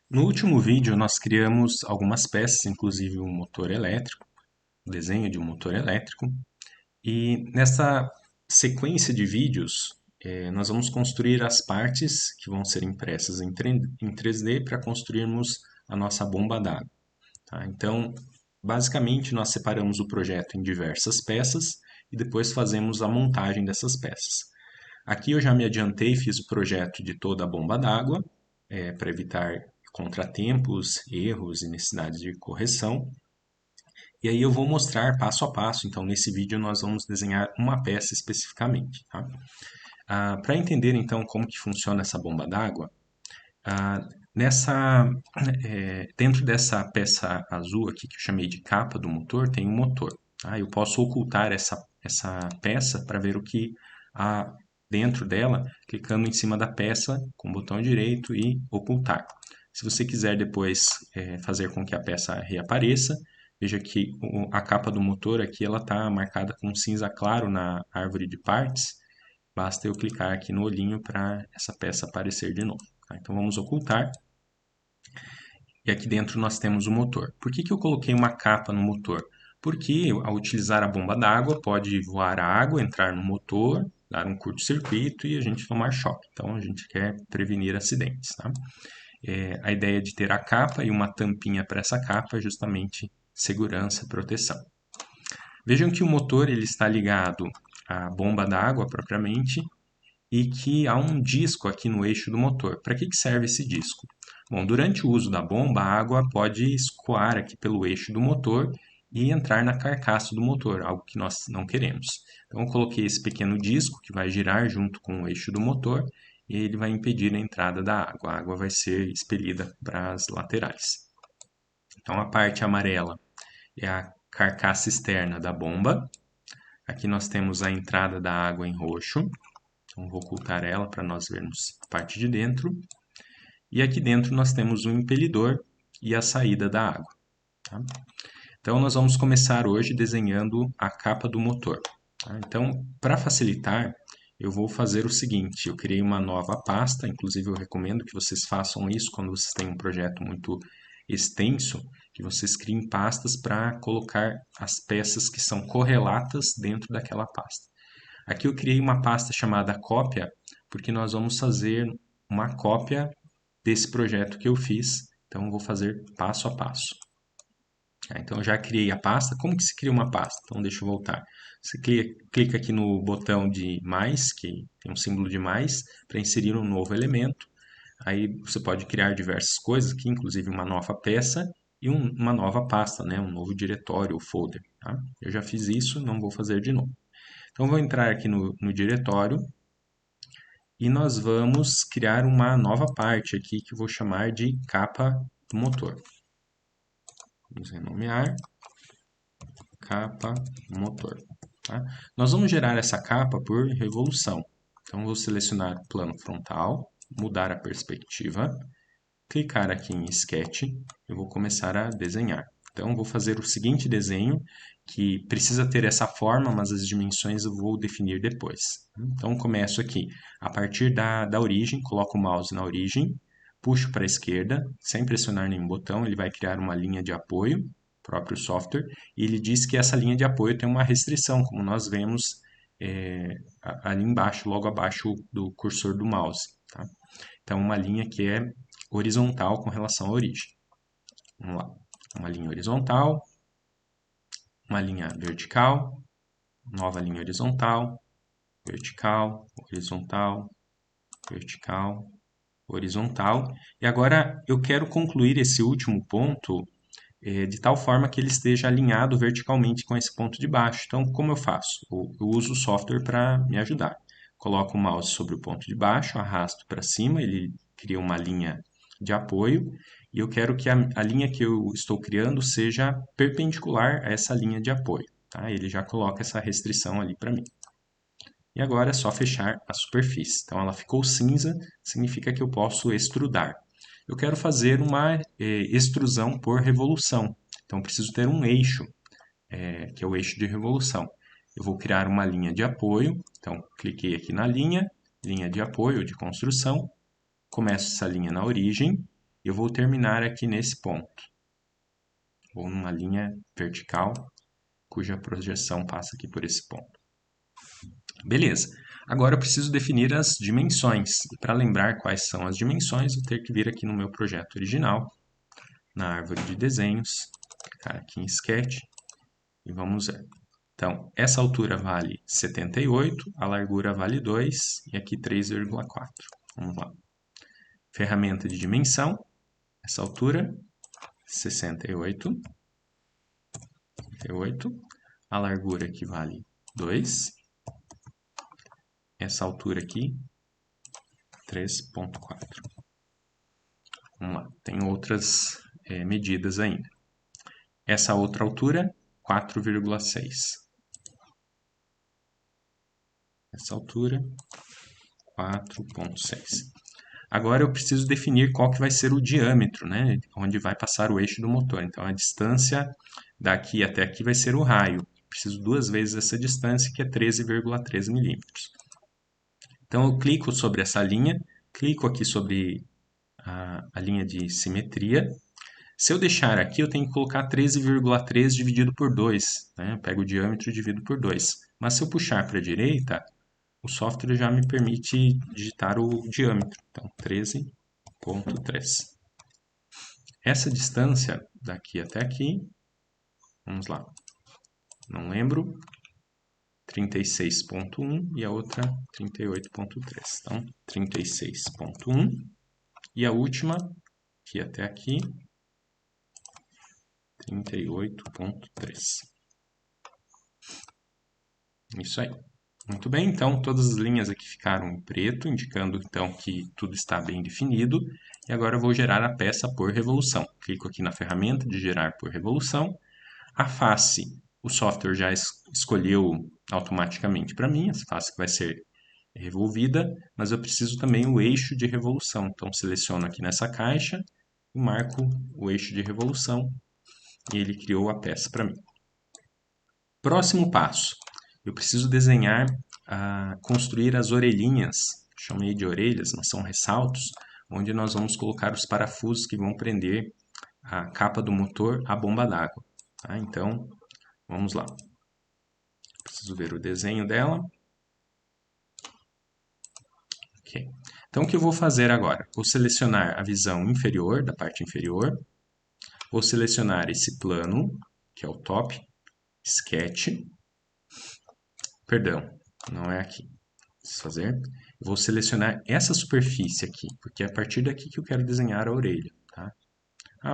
No último vídeo, nós criamos algumas peças, inclusive um motor elétrico, o desenho de um motor elétrico. E nessa sequência de vídeos, nós vamos construir as partes que vão ser impressas em 3D para construirmos a nossa bomba d'água. Tá? Então, basicamente, nós separamos o projeto em diversas peças e depois fazemos a montagem dessas peças. Aqui eu já me adiantei, fiz o projeto de toda a bomba d'água, para evitar contratempos, erros e necessidades de correção. E aí eu vou mostrar passo a passo. Então, nesse vídeo nós vamos desenhar uma peça especificamente. Tá? Para entender então como que funciona essa bomba d'água, ah, dentro dessa peça azul aqui que eu chamei de capa do motor, tem um motor. Tá? Eu posso ocultar essa peça para ver o que há dentro dela, clicando em cima da peça com o botão direito e ocultar. Se você quiser depois fazer com que a peça reapareça, veja que a capa do motor aqui ela está marcada com cinza claro na árvore de partes. Basta eu clicar aqui no olhinho para essa peça aparecer de novo. Tá? Então vamos ocultar. E aqui dentro nós temos o motor. Por que eu coloquei uma capa no motor? Porque ao utilizar a bomba d'água pode voar a água, entrar no motor, dar um curto-circuito e a gente tomar choque. Então a gente quer prevenir acidentes. Tá? A ideia de ter a capa e uma tampinha para essa capa é justamente segurança e proteção. Vejam que o motor ele está ligado à bomba d'água propriamente e que há um disco aqui no eixo do motor. Para que serve esse disco? Bom, durante o uso da bomba, a água pode escoar aqui pelo eixo do motor e entrar na carcaça do motor, algo que nós não queremos. Então, eu coloquei esse pequeno disco que vai girar junto com o eixo do motor e ele vai impedir a entrada da água. A água vai ser expelida para as laterais. Então, a parte amarela é a carcaça externa da bomba. Aqui nós temos a entrada da água em roxo. Então, vou ocultar ela para nós vermos a parte de dentro. E aqui dentro nós temos o impelidor e a saída da água. Tá? Então, nós vamos começar hoje desenhando a capa do motor. Tá? Então, para facilitar, eu vou fazer o seguinte, eu criei uma nova pasta, inclusive eu recomendo que vocês façam isso quando vocês têm um projeto muito extenso, que vocês criem pastas para colocar as peças que são correlatas dentro daquela pasta. Aqui eu criei uma pasta chamada cópia, porque nós vamos fazer uma cópia desse projeto que eu fiz. Então, eu vou fazer passo a passo. Então, eu já criei a pasta. Como que se cria uma pasta? Então, deixa eu voltar. Você clica aqui no botão de mais, que tem um símbolo de mais, para inserir um novo elemento. Aí você pode criar diversas coisas aqui, inclusive uma nova peça e uma nova pasta, né? Um novo diretório ou folder. Tá? Eu já fiz isso, não vou fazer de novo. Então, vou entrar aqui no diretório e nós vamos criar uma nova parte aqui que eu vou chamar de capa do motor. Vamos renomear capa motor. Tá? Nós vamos gerar essa capa por revolução. Então, vou selecionar o plano frontal, mudar a perspectiva, clicar aqui em Sketch e vou começar a desenhar. Então, vou fazer o seguinte desenho, que precisa ter essa forma, mas as dimensões eu vou definir depois. Então, começo aqui. A partir da origem, coloco o mouse na origem, puxo para a esquerda, sem pressionar nenhum botão, ele vai criar uma linha de apoio, próprio software, e ele diz que essa linha de apoio tem uma restrição, como nós vemos ali embaixo, logo abaixo do cursor do mouse. Tá? Então, uma linha que é horizontal com relação à origem. Vamos lá. Uma linha horizontal, uma linha vertical, nova linha horizontal, vertical, horizontal, vertical, horizontal. E agora eu quero concluir esse último ponto de tal forma que ele esteja alinhado verticalmente com esse ponto de baixo. Então, como eu faço? Eu uso o software para me ajudar. Coloco o mouse sobre o ponto de baixo, arrasto para cima, ele cria uma linha de apoio e eu quero que a linha que eu estou criando seja perpendicular a essa linha de apoio. Tá? Ele já coloca essa restrição ali para mim. E agora é só fechar a superfície. Então ela ficou cinza, significa que eu posso extrudar. Eu quero fazer uma extrusão por revolução. Então preciso ter um eixo, que é o eixo de revolução. Eu vou criar uma linha de apoio. Então cliquei aqui na linha de apoio de construção. Começo essa linha na origem eu vou terminar aqui nesse ponto, ou numa linha vertical, cuja projeção passa aqui por esse ponto. Beleza. Agora eu preciso definir as dimensões. E para lembrar quais são as dimensões, eu tenho que vir aqui no meu projeto original, na árvore de desenhos, clicar aqui em Sketch, e vamos ver. Então, essa altura vale 78, a largura vale 2 e aqui 3,4. Vamos lá. Ferramenta de dimensão, essa altura, 68. A largura aqui vale 2. Essa altura aqui, 3,4. Vamos lá, tem outras medidas ainda. Essa outra altura, 4,6. Essa altura, 4,6. Agora eu preciso definir qual que vai ser o diâmetro, né? Onde vai passar o eixo do motor. Então, a distância daqui até aqui vai ser o raio. Preciso 2 vezes essa distância, que é 13,3 milímetros. Então, eu clico sobre essa linha, clico aqui sobre a linha de simetria. Se eu deixar aqui, eu tenho que colocar 13,3 dividido por 2. Né? Eu pego o diâmetro e divido por 2. Mas se eu puxar para a direita, o software já me permite digitar o diâmetro. Então, 13,3. Essa distância daqui até aqui, vamos lá, não lembro, 36,1 e a outra 38,3. Então, 36,1 e a última, que até aqui, 38,3. Isso aí. Muito bem, então todas as linhas aqui ficaram em preto, indicando então que tudo está bem definido. E agora eu vou gerar a peça por revolução. Clico aqui na ferramenta de gerar por revolução. A face, o software já escolheu automaticamente para mim, essa face que vai ser revolvida, mas eu preciso também o eixo de revolução. Então seleciono aqui nessa caixa e marco o eixo de revolução e ele criou a peça para mim. Próximo passo. Eu preciso desenhar, construir as orelhinhas, chamei de orelhas, mas são ressaltos, onde nós vamos colocar os parafusos que vão prender a capa do motor à bomba d'água. Tá? Então, vamos lá. Preciso ver o desenho dela. Ok. Então, o que eu vou fazer agora? Vou selecionar a visão inferior, da parte inferior. Vou selecionar esse plano, que é o top, Sketch. Perdão, não é aqui. Desfazer. Eu vou selecionar essa superfície aqui, porque é a partir daqui que eu quero desenhar a orelha. Tá?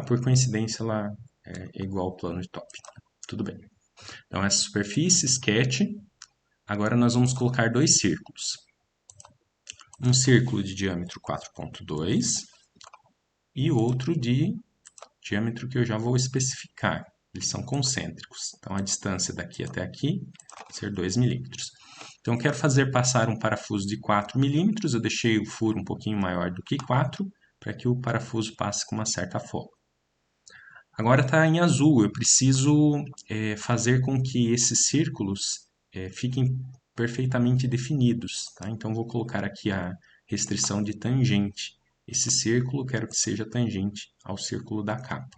Por coincidência ela é igual ao plano de top. Tudo bem. Então, essa superfície, Sketch. Agora nós vamos colocar 2 círculos. Um círculo de diâmetro 4,2 e outro de diâmetro que eu já vou especificar. Eles são concêntricos. Então, a distância daqui até aqui vai ser 2 milímetros. Então, eu quero fazer passar um parafuso de 4 milímetros. Eu deixei o furo um pouquinho maior do que 4, para que o parafuso passe com uma certa folga. Agora está em azul. Eu preciso fazer com que esses círculos fiquem perfeitamente definidos. Tá? Então, vou colocar aqui a restrição de tangente. Esse círculo, quero que seja tangente ao círculo da capa.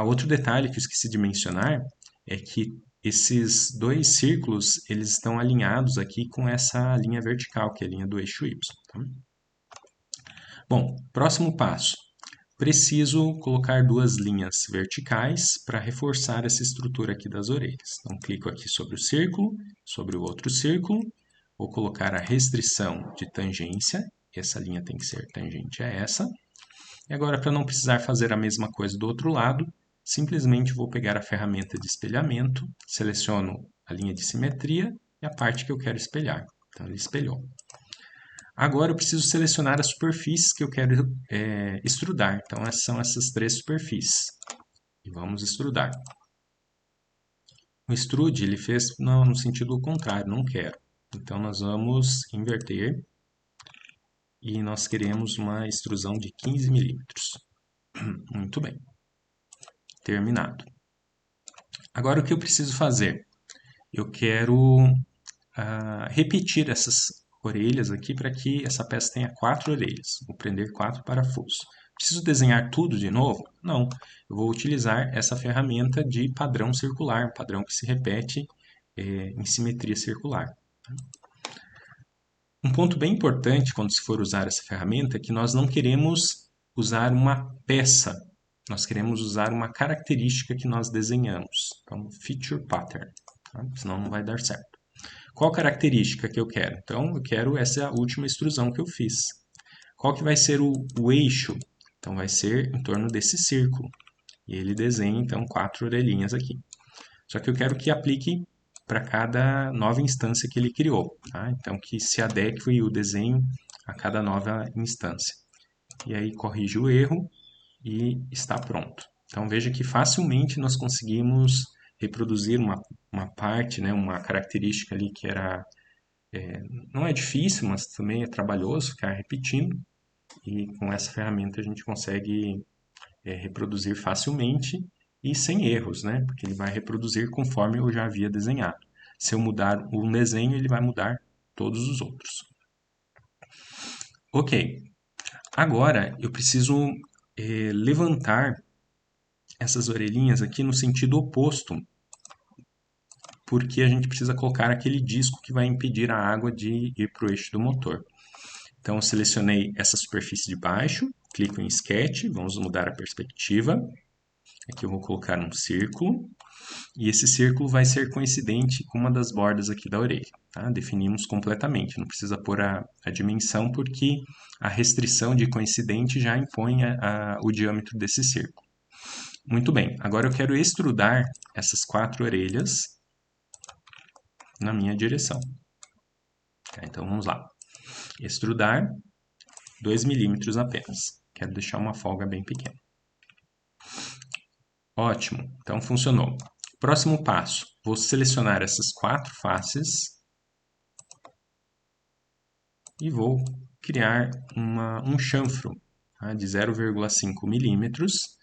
Outro detalhe que eu esqueci de mencionar é que esses 2 círculos eles estão alinhados aqui com essa linha vertical, que é a linha do eixo Y. Tá? Bom, próximo passo. Preciso colocar 2 linhas verticais para reforçar essa estrutura aqui das orelhas. Então, clico aqui sobre o círculo, sobre o outro círculo, vou colocar a restrição de tangência, essa linha tem que ser tangente a essa. E agora, para não precisar fazer a mesma coisa do outro lado, simplesmente vou pegar a ferramenta de espelhamento, seleciono a linha de simetria e a parte que eu quero espelhar. Então, ele espelhou. Agora eu preciso selecionar as superfícies que eu quero extrudar. Então, essas são essas 3 superfícies. E vamos extrudar. O extrude ele fez no sentido contrário, não quero. Então, nós vamos inverter. E nós queremos uma extrusão de 15 milímetros. Muito bem. Terminado. Agora, o que eu preciso fazer? Eu quero repetir essas orelhas aqui para que essa peça tenha 4 orelhas. Vou prender 4 parafusos. Preciso desenhar tudo de novo? Não, eu vou utilizar essa ferramenta de padrão circular, padrão que se repete em simetria circular. Um ponto bem importante quando se for usar essa ferramenta é que nós não queremos usar uma peça, nós queremos usar uma característica que nós desenhamos. Então, feature pattern, tá? Senão não vai dar certo. Qual característica que eu quero? Então, eu quero essa última extrusão que eu fiz. Qual que vai ser o eixo? Então, vai ser em torno desse círculo. E ele desenha, então, 4 orelhinhas aqui. Só que eu quero que aplique para cada nova instância que ele criou. Tá? Então, que se adeque o desenho a cada nova instância. E aí, corrige o erro e está pronto. Então, veja que facilmente nós conseguimos reproduzir uma parte, né, uma característica ali que era... não é difícil, mas também é trabalhoso ficar repetindo. E com essa ferramenta a gente consegue reproduzir facilmente e sem erros, né? Porque ele vai reproduzir conforme eu já havia desenhado. Se eu mudar um desenho, ele vai mudar todos os outros. Ok, agora eu preciso levantar essas orelhinhas aqui no sentido oposto, porque a gente precisa colocar aquele disco que vai impedir a água de ir para o eixo do motor. Então, eu selecionei essa superfície de baixo, clico em Sketch, vamos mudar a perspectiva. Aqui eu vou colocar um círculo, e esse círculo vai ser coincidente com uma das bordas aqui da orelha. Tá? Definimos completamente, não precisa pôr a dimensão, porque a restrição de coincidente já impõe o diâmetro desse círculo. Muito bem, agora eu quero extrudar essas 4 orelhas na minha direção. Tá, então vamos lá. Extrudar 2 milímetros apenas. Quero deixar uma folga bem pequena. Ótimo, então funcionou. Próximo passo, vou selecionar essas 4 faces e vou criar um chanfro, tá, de 0,5 milímetros,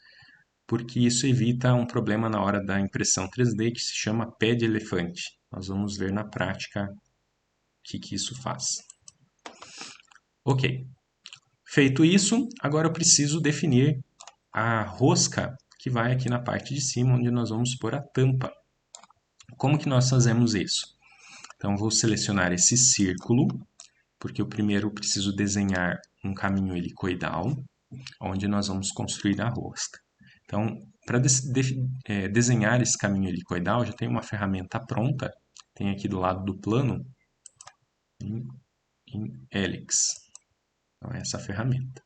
porque isso evita um problema na hora da impressão 3D que se chama pé de elefante. Nós vamos ver na prática o que isso faz. Ok, feito isso, agora eu preciso definir a rosca que vai aqui na parte de cima, onde nós vamos pôr a tampa. Como que nós fazemos isso? Então, vou selecionar esse círculo, porque eu primeiro preciso desenhar um caminho helicoidal, onde nós vamos construir a rosca. Então, para desenhar esse caminho helicoidal, já tem uma ferramenta pronta, tem aqui do lado do plano, em Helix. Então, é essa ferramenta.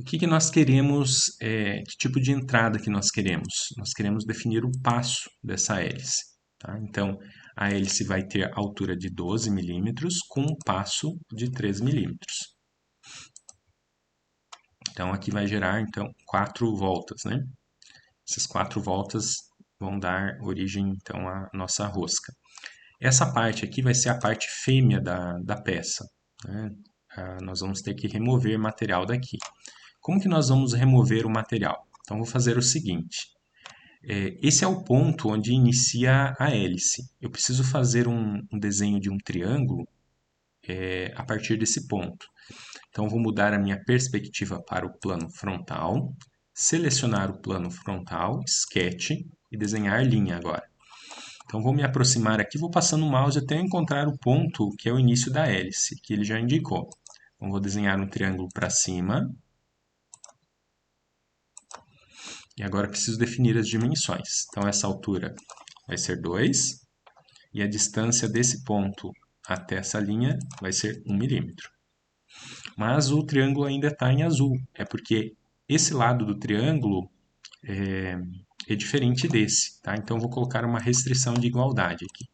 O que nós queremos, que tipo de entrada que nós queremos? Nós queremos definir o passo dessa hélice. Tá? Então, a hélice vai ter altura de 12 milímetros com um passo de 3 milímetros. Então, aqui vai gerar 4 voltas. Né? Essas 4 voltas vão dar origem então, à nossa rosca. Essa parte aqui vai ser a parte fêmea da peça. Né? Nós vamos ter que remover material daqui. Como que nós vamos remover o material? Então, vou fazer o seguinte. Esse é o ponto onde inicia a hélice. Eu preciso fazer um desenho de um triângulo a partir desse ponto. Então, vou mudar a minha perspectiva para o plano frontal, selecionar o plano frontal, Sketch, e desenhar linha agora. Então, vou me aproximar aqui, vou passando o mouse até encontrar o ponto que é o início da hélice, que ele já indicou. Então, vou desenhar um triângulo para cima. E agora preciso definir as dimensões. Então, essa altura vai ser 2, e a distância desse ponto até essa linha vai ser 1 milímetro. Mas o triângulo ainda está em azul, é porque esse lado do triângulo é diferente desse, tá? Então, vou colocar uma restrição de igualdade aqui.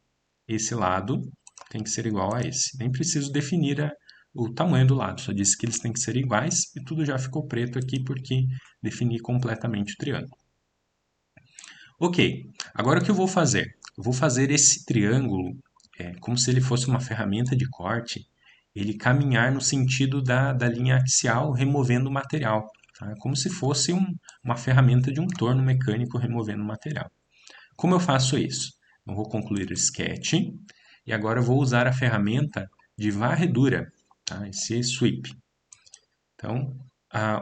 Esse lado tem que ser igual a esse. Nem preciso definir o tamanho do lado, só disse que eles têm que ser iguais e tudo já ficou preto aqui porque defini completamente o triângulo. Ok, agora o que eu vou fazer? Eu vou fazer esse triângulo como se ele fosse uma ferramenta de corte, ele caminhar no sentido da linha axial, removendo o material. Tá? Como se fosse uma ferramenta de um torno mecânico removendo o material. Como eu faço isso? Eu vou concluir o sketch e agora eu vou usar a ferramenta de varredura, tá? Esse sweep. Então,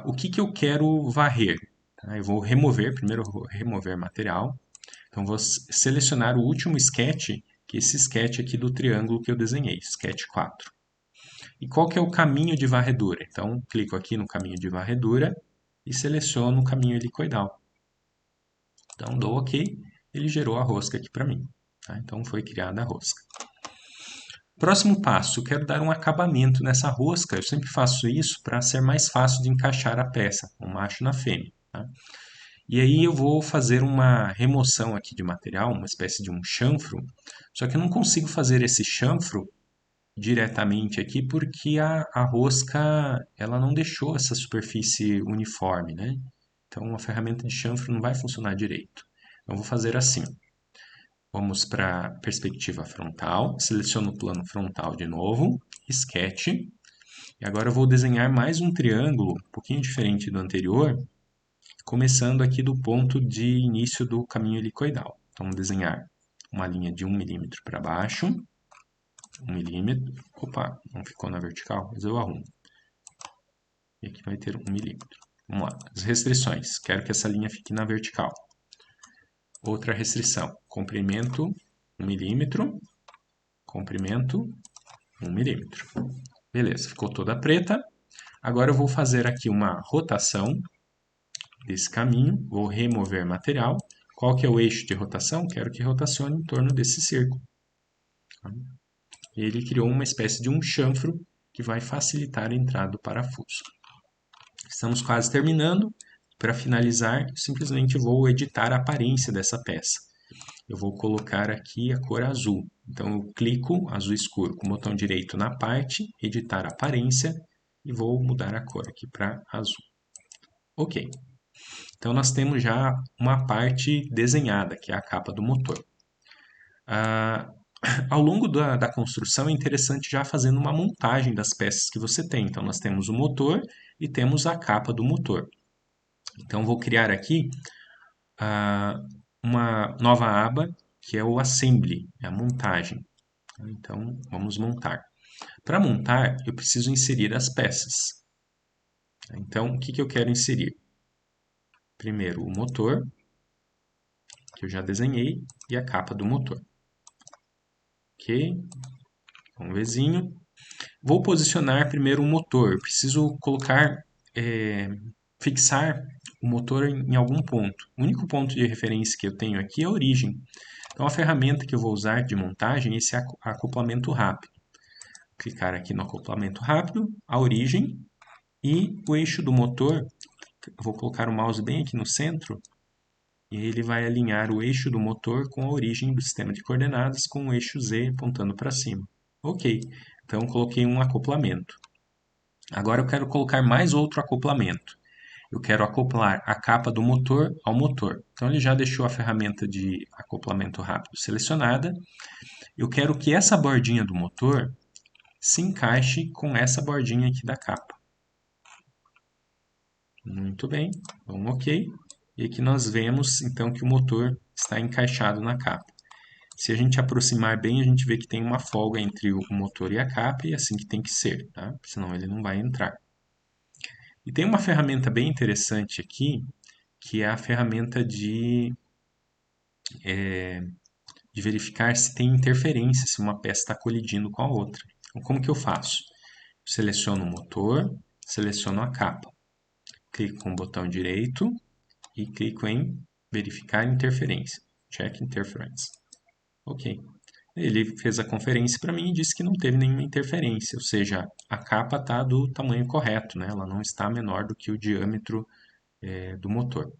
O que eu quero varrer? Tá? Eu vou remover, primeiro eu vou remover material. Então, vou selecionar o último sketch, que é esse sketch aqui do triângulo que eu desenhei, sketch 4. E qual que é o caminho de varredura? Então, clico aqui no caminho de varredura e seleciono o caminho helicoidal. Então, dou OK, ele gerou a rosca aqui para mim. Tá? Então, foi criada a rosca. Próximo passo, eu quero dar um acabamento nessa rosca. Eu sempre faço isso para ser mais fácil de encaixar a peça, o macho na fêmea. Tá? E aí eu vou fazer uma remoção aqui de material, uma espécie de um chanfro, só que eu não consigo fazer esse chanfro diretamente aqui porque a rosca ela não deixou essa superfície uniforme, né? Então a ferramenta de chanfro não vai funcionar direito. Então eu vou fazer assim. Vamos para a perspectiva frontal, seleciono o plano frontal de novo, sketch, e agora eu vou desenhar mais um triângulo, um pouquinho diferente do anterior, começando aqui do ponto de início do caminho helicoidal. Então, vamos desenhar uma linha de 1 milímetro para baixo, 1 milímetro, opa, não ficou na vertical, mas eu arrumo. E aqui vai ter 1 milímetro. Vamos lá, as restrições, quero que essa linha fique na vertical. Outra restrição, comprimento 1 milímetro, comprimento 1 milímetro. Beleza, ficou toda preta. Agora eu vou fazer aqui uma rotação desse caminho, vou remover material. Qual que é o eixo de rotação? Quero que rotacione em torno desse círculo. E ele criou uma espécie de um chanfro que vai facilitar a entrada do parafuso. Estamos quase terminando. Para finalizar, simplesmente vou editar a aparência dessa peça. Eu vou colocar aqui a cor azul. Então, eu clico, azul escuro, com o botão direito na parte, editar aparência, e vou mudar a cor aqui para azul. Ok. Então, nós temos já uma parte desenhada, que é a capa do motor. Ao longo da construção, é interessante já fazendo uma montagem das peças que você tem. Então, nós temos o motor e temos a capa do motor. Então, vou criar aqui uma nova aba, que é o Assembly, é a montagem. Então, vamos montar. Para montar, eu preciso inserir as peças. Então, o que eu quero inserir? Primeiro, o motor, que eu já desenhei, e a capa do motor. Ok? Um Vzinho. Vou posicionar primeiro o motor. Eu preciso colocar, fixar o motor em algum ponto. O único ponto de referência que eu tenho aqui é a origem. Então, a ferramenta que eu vou usar de montagem é esse acoplamento rápido. Clicar aqui no acoplamento rápido, a origem e o eixo do motor. Eu vou colocar o mouse bem aqui no centro e ele vai alinhar o eixo do motor com a origem do sistema de coordenadas com o eixo Z apontando para cima. Ok, então coloquei um acoplamento. Agora eu quero colocar mais outro acoplamento. Eu quero acoplar a capa do motor ao motor. Então ele já deixou a ferramenta de acoplamento rápido selecionada. Eu quero que essa bordinha do motor se encaixe com essa bordinha aqui da capa. Muito bem, então ok. E aqui nós vemos então que o motor está encaixado na capa. Se a gente aproximar bem, a gente vê que tem uma folga entre o motor e a capa, e é assim que tem que ser, tá? Senão ele não vai entrar. E tem uma ferramenta bem interessante aqui, que é a ferramenta de verificar se tem interferência, se uma peça está colidindo com a outra. Então, como que eu faço? Eu seleciono o motor, seleciono a capa. Clico com o botão direito e clico em verificar interferência. Check interference. Ok. Ele fez a conferência para mim e disse que não teve nenhuma interferência, ou seja, a capa está do tamanho correto, né? Ela não está menor do que o diâmetro do motor.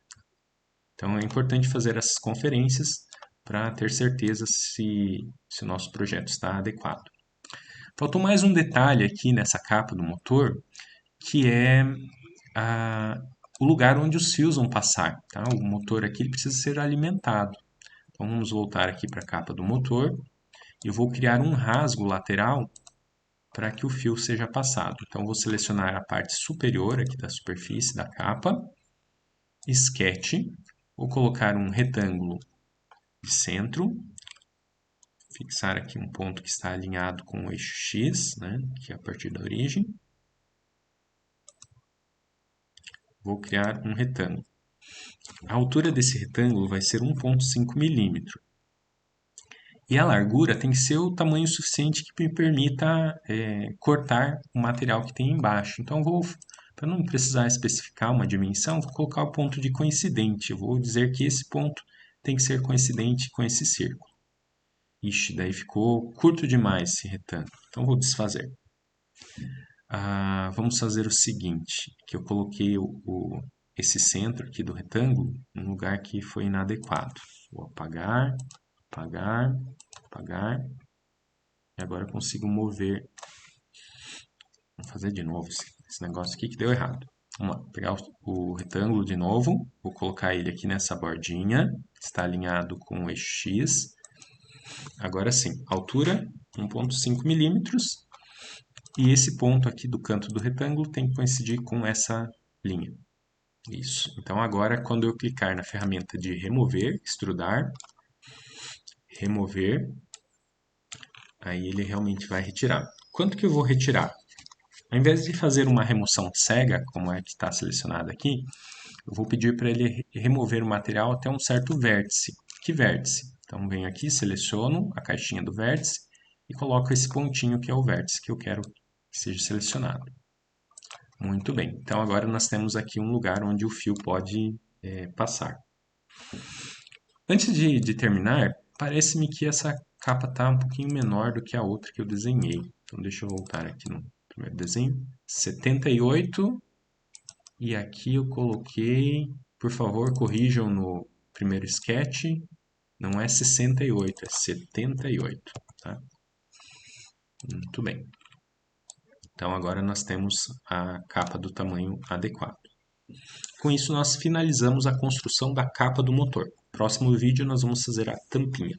Então é importante fazer essas conferências para ter certeza se o nosso projeto está adequado. Faltou mais um detalhe aqui nessa capa do motor, que é o lugar onde os fios vão passar. Tá? O motor aqui ele precisa ser alimentado. Então vamos voltar aqui para a capa do motor. Eu vou criar um rasgo lateral para que o fio seja passado. Então vou selecionar a parte superior aqui da superfície da capa, Sketch, vou colocar um retângulo de centro, fixar aqui um ponto que está alinhado com o eixo X, né, que é a partir da origem. vou criar um retângulo. A altura desse retângulo vai ser 1,5 milímetro. E a largura tem que ser o tamanho suficiente que me permita cortar o material que tem embaixo. Então, para não precisar especificar uma dimensão, vou colocar o ponto de coincidente. Eu vou dizer que esse ponto tem que ser coincidente com esse círculo. Ixi, daí ficou curto demais esse retângulo. Então, vou desfazer. Vamos fazer o seguinte, que eu coloquei esse centro aqui do retângulo em um lugar que foi inadequado. Vou apagar, apagar, apagar. E agora eu consigo mover. Vamos fazer de novo esse negócio aqui que deu errado. Vamos lá, pegar o retângulo de novo. Vou colocar ele aqui nessa bordinha. Está alinhado com o eixo X. Agora sim, altura 1,5 milímetros. E esse ponto aqui do canto do retângulo tem que coincidir com essa linha. Isso. Então agora, quando eu clicar na ferramenta de remover, extrudar, remover, aí ele realmente vai retirar. Quanto que eu vou retirar? Ao invés de fazer uma remoção cega, como é que está selecionado aqui, eu vou pedir para ele remover o material até um certo vértice. Que vértice? Então venho aqui, seleciono a caixinha do vértice e coloco esse pontinho que é o vértice que eu quero que seja selecionado. Muito bem, então agora nós temos aqui um lugar onde o fio pode passar. Antes de terminar, parece-me que essa capa está um pouquinho menor do que a outra que eu desenhei. Então deixa eu voltar aqui no primeiro desenho. 78, e aqui eu coloquei, por favor, corrijam no primeiro sketch, não é 68, é 78, tá? Muito bem. Então agora nós temos a capa do tamanho adequado. Com isso nós finalizamos a construção da capa do motor. Próximo vídeo nós vamos fazer a tampinha.